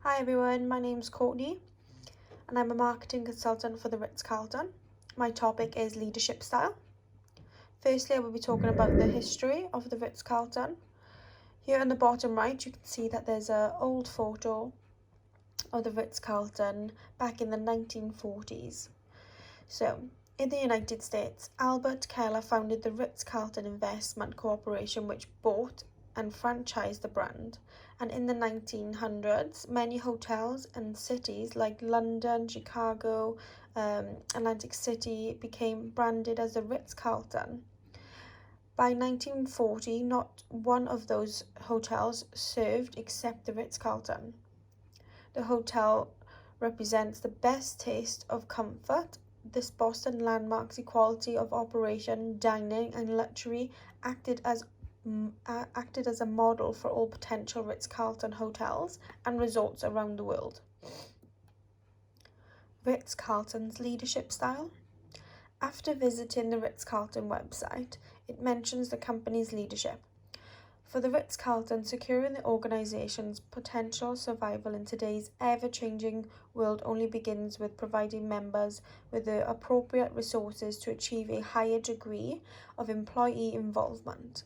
Hi everyone, my name's Courtney and I'm a marketing consultant for the Ritz-Carlton. My topic is leadership style. Firstly, I will be talking about the history of the Ritz-Carlton. Here on the bottom right, you can see that there's an old photo of the Ritz-Carlton back in the 1940s. So, in the United States, Albert Keller founded the Ritz-Carlton Investment Corporation, which bought and franchised the brand. And in the 1900s, many hotels and cities like London, Chicago, Atlantic City became branded as the Ritz-Carlton. By 1940, not one of those hotels served except the Ritz-Carlton. The hotel represents the best taste of comfort. This Boston landmark's equality of operation, dining and luxury acted as a model for all potential Ritz-Carlton hotels and resorts around the world. Ritz-Carlton's leadership style. After visiting the Ritz-Carlton website, it mentions the company's leadership. For the Ritz-Carlton, securing the organization's potential survival in today's ever-changing world only begins with providing members with the appropriate resources to achieve a higher degree of employee involvement.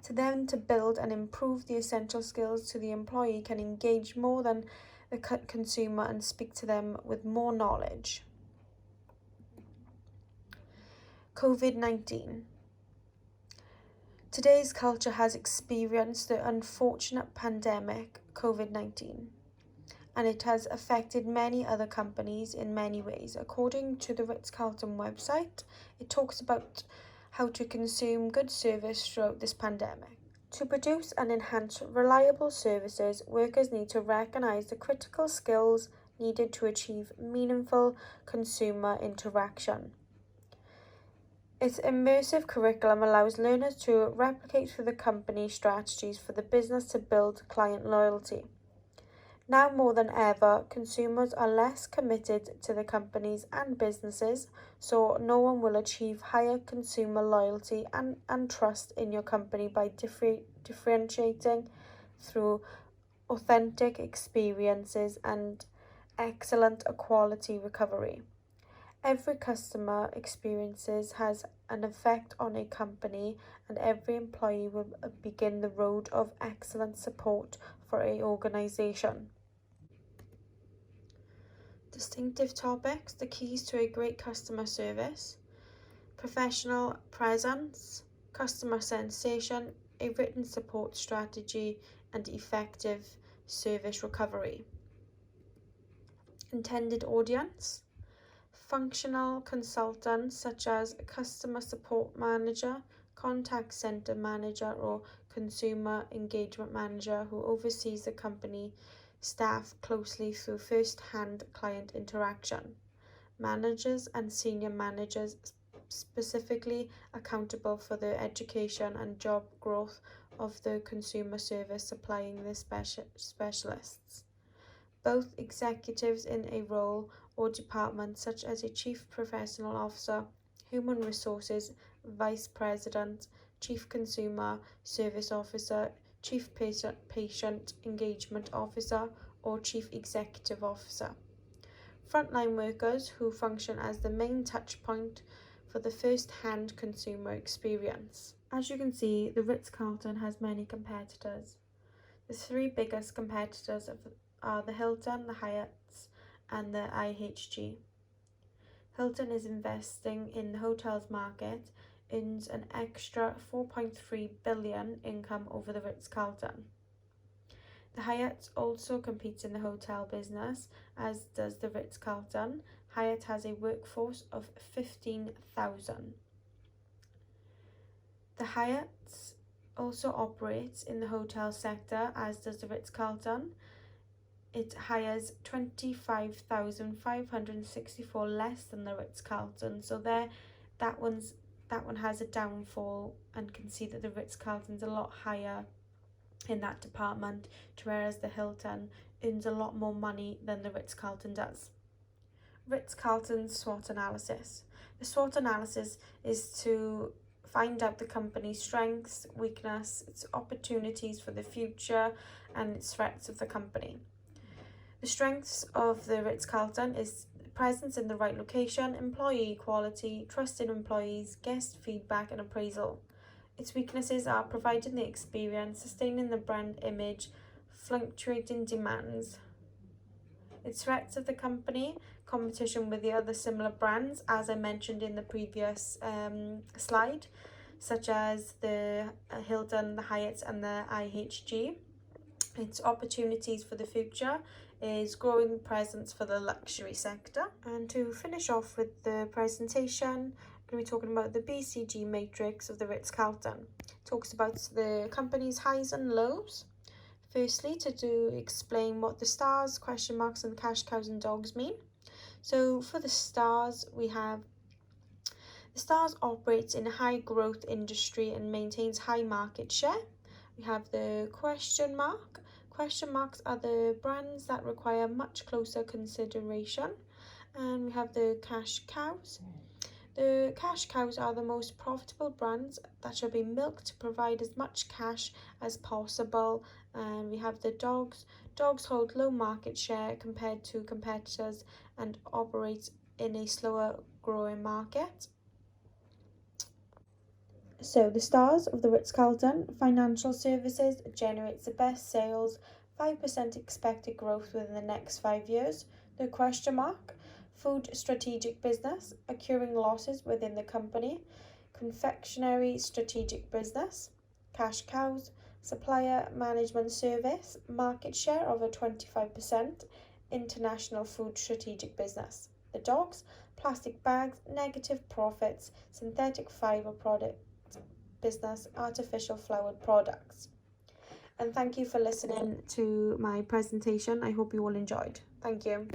To build and improve the essential skills so the employee can engage more than the consumer and speak to them with more knowledge. COVID-19. Today's culture has experienced the unfortunate pandemic, COVID-19, and it has affected many other companies in many ways. According to the Ritz-Carlton website, it talks about how to consume good service throughout this pandemic. To produce and enhance reliable services, workers need to recognize the critical skills needed to achieve meaningful consumer interaction. Its immersive curriculum allows learners to replicate through the company strategies for the business to build client loyalty. Now more than ever, consumers are less committed to the companies and businesses, so no one will achieve higher consumer loyalty and trust in your company by differentiating through authentic experiences and excellent quality recovery. Every customer experiences has an effect on a company, and every employee will begin the road of excellent support for an organization. Distinctive topics, the keys to a great customer service: professional presence, customer sensation, a written support strategy, and effective service recovery. Intended audience: functional consultants such as a customer support manager, contact center manager, or consumer engagement manager who oversees the company staff closely through first-hand client interaction. Managers and senior managers specifically accountable for the education and job growth of the consumer service supplying the specialists. Both executives in a role or department such as a chief professional officer, human resources, vice president, chief consumer service officer, chief patient engagement officer, or chief executive officer. Frontline workers who function as the main touch point for the first-hand consumer experience. As you can see, the Ritz-Carlton has many competitors. The three biggest competitors are the Hilton, the Hyatt's, and the IHG. Hilton is investing in the hotels market, earns an extra $4.3 billion income over the Ritz-Carlton. The Hyatt also competes in the hotel business, as does the Ritz-Carlton. Hyatt has a workforce of 15,000. The Hyatt also operates in the hotel sector, as does the Ritz-Carlton. It hires 25,564 less than the Ritz-Carlton, so that one has a downfall, and can see that the Ritz-Carlton's a lot higher in that department, whereas the Hilton earns a lot more money than the Ritz-Carlton does. Ritz-Carlton's SWOT analysis. The SWOT analysis is to find out the company's strengths, weakness, its opportunities for the future, and its threats of the company. The strengths of the Ritz-Carlton is presence in the right location, employee quality, trusted employees, guest feedback and appraisal. Its weaknesses are providing the experience, sustaining the brand image, fluctuating demands. Its threats of the company, competition with the other similar brands, as I mentioned in the previous slide, such as the Hilton, the Hyatt and the IHG. Its opportunities for the future is growing presence for the luxury sector. And to finish off with the presentation, I'm going to be talking about the BCG matrix of the Ritz-Carlton. It talks about the company's highs and lows. Firstly, to explain what the stars, question marks and cash cows and dogs mean. So for the stars, we have the stars operates in a high growth industry and maintains high market share. We have the question mark. Question marks are the brands that require much closer consideration. And we have the cash cows. The cash cows are the most profitable brands that should be milked to provide as much cash as possible. And we have the dogs. Dogs hold low market share compared to competitors and operate in a slower growing market. So the stars of the Ritz-Carlton, financial services generates the best sales, 5% expected growth within the next 5 years. The question mark, food strategic business, occurring losses within the company. Confectionery strategic business. Cash cows, supplier management service, market share over 25%, international food strategic business. The dogs, plastic bags, negative profits, synthetic fiber product business, artificial flowered products. And thank you for listening to my presentation. I hope you all enjoyed. Thank you.